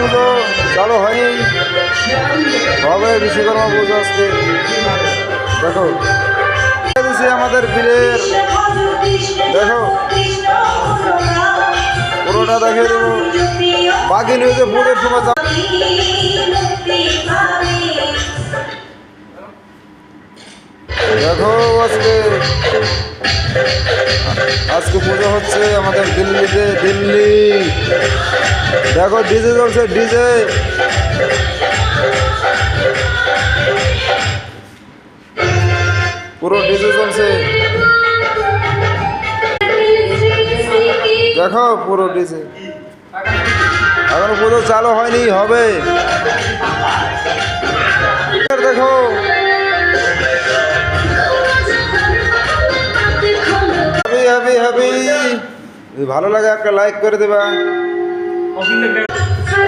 পুজো চালু হয়নি, হবে বিশ্বকর্মা পুজো আজকে। দেখো দিচ্ছে আমাদের বীরের, দেখো পুরোটা দেখে দেবো। বাকি নিউজে পুজোর সময় দেখো আজকে পুজো হচ্ছে আমাদের দিল্লিতে। দিল্লি দেখো ডিজে চলছে, ডিজে। পুরো ডিজে চলছে, দেখো পুরো ডিজে। এখনো পুজো চালু হয়নি, হবে। দেখো হ্যাপি হ্যাপি হ্যাপি। ভালো লাগে একটা লাইক করে দেবা।